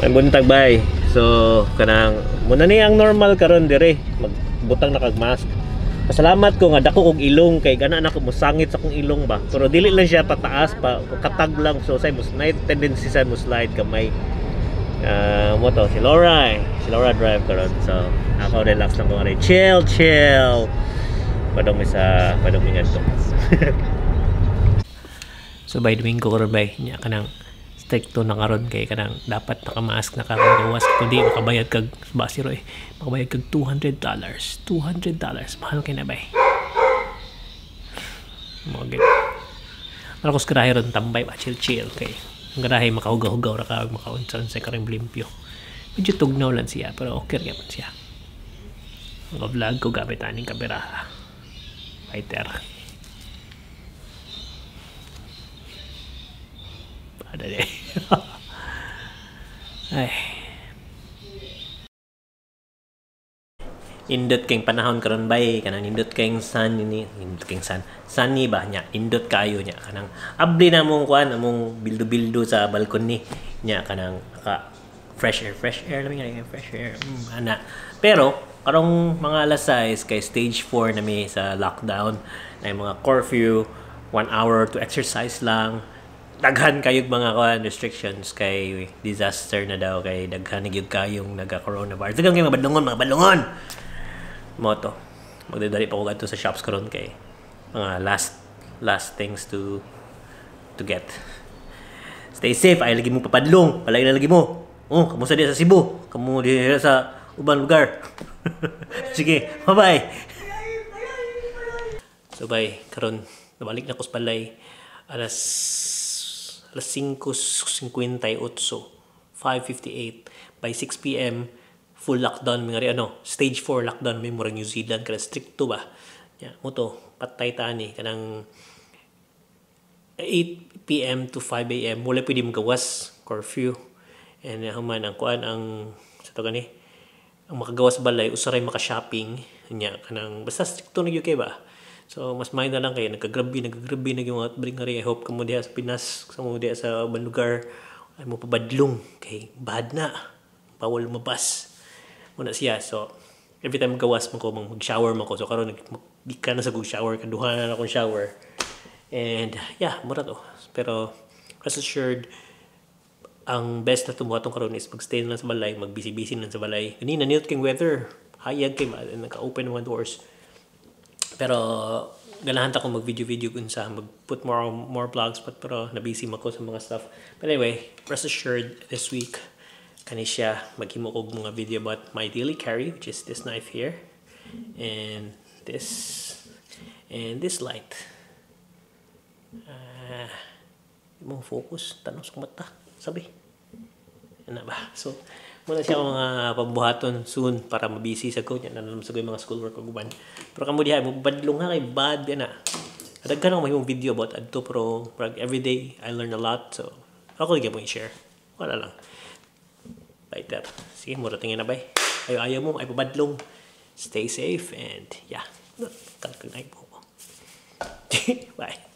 Ay buntag bay. So kanang muna ni ang normal karon dire magbutang na kag mask. Pasalamat ko nga dako og ilong kay gana na ko musangit sa kong ilong ba. Pero dili lang siya pataas pa katag lang so say mus na tendency sa mo slide kamay. Mo to si Laura. Si Laura drive karon. So ako relax lang ko rin. Chill. Padong mi ngadto. So by Domingo karon bay nya kanang stricto na karon kay kanang dapat nakamask na karon gawas kundi makabayad kag basiro makabayad kag $200 mahal kay na bay mo gid para ko skarahe ron tambay ba chill kay ang garahe makahugaw-hugaw ra ka makaunsan sa karing limpyo medyo tugnaw lang siya pero okay ra man siya ang vlog ko gamit aning kamera fighter ada deh. Ay. Indot keng panahon karon bay kanang indot keng sun ini indot keng sunny ba nya indot kayo nya kanang abli na mong kuan among bildo sa balkon ni nya kanang fresh air lamig nga fresh air ana pero karong mga alas 6 kay stage 4 na mi sa lockdown na mga curfew 1 hour to exercise lang daghan kayong mga restrictions kay disaster na daw kay daghan na gyud kayong naga-coronavirus. Daghan kayong mga balungon. Moto. Magdadali pa ko gadto sa shops karon kay mga last things to get. Stay safe. Ay lagi mo papadlong. Palagi na lagi mo. Kamusta di sa Cebu? Kamu di sa ubang lugar. Sige, bye-bye. So bye, karon nabalik na ko sa balay alas 5:58 by 6 p.m. full lockdown mga stage 4 lockdown may murang New Zealand kada stricto ba ya mo to patay tani kanang 8 p.m. to 5 a.m. wala pwede magawas curfew and human ang kuan ang sa to gani ang makagawas balay usaray maka-shopping nya kanang basta stricto na gyud kay ba. So, mas may na lang kayo. Nagkagrabe na yung outbreak nga rin. I hope kamo diya sa Pinas, kamo diya sa ibang lugar, ay mo pabadlong. Kay bad na. Bawal mabas. Muna siya. So, every time gawas mo ko, mag-shower mo ko. So, karon di ka na sa shower. Kaduhan na akong shower. And, yeah, mura to. Pero, rest assured, ang best na tumuhatong karon is mag-stay na lang sa balay, mag-busy-busy na sa balay. Ganina, niyot king weather. Hayag kay ba? Naka-open mga doors. Pero ganahan ta ko mag-video kung sa mag-put more vlogs pero na-busy ako sa mga stuff. But anyway, rest assured this week kani siya maghimo og mga video about my daily carry which is this knife here and this light. Mo focus tanos ko mata sabi. Ano ba? So muna siya mga pabuhaton soon para mabisi sa ko niya naman sa mga schoolwork ko guban pero kamo diha mo badlong ha kay bad na daghan ako mahimong video about adto pero everyday I learn a lot so ako gyud mo i-share wala lang later sige mura tingin na bay ayaw mo ay pabadlong stay safe and yeah kalkag na po bye.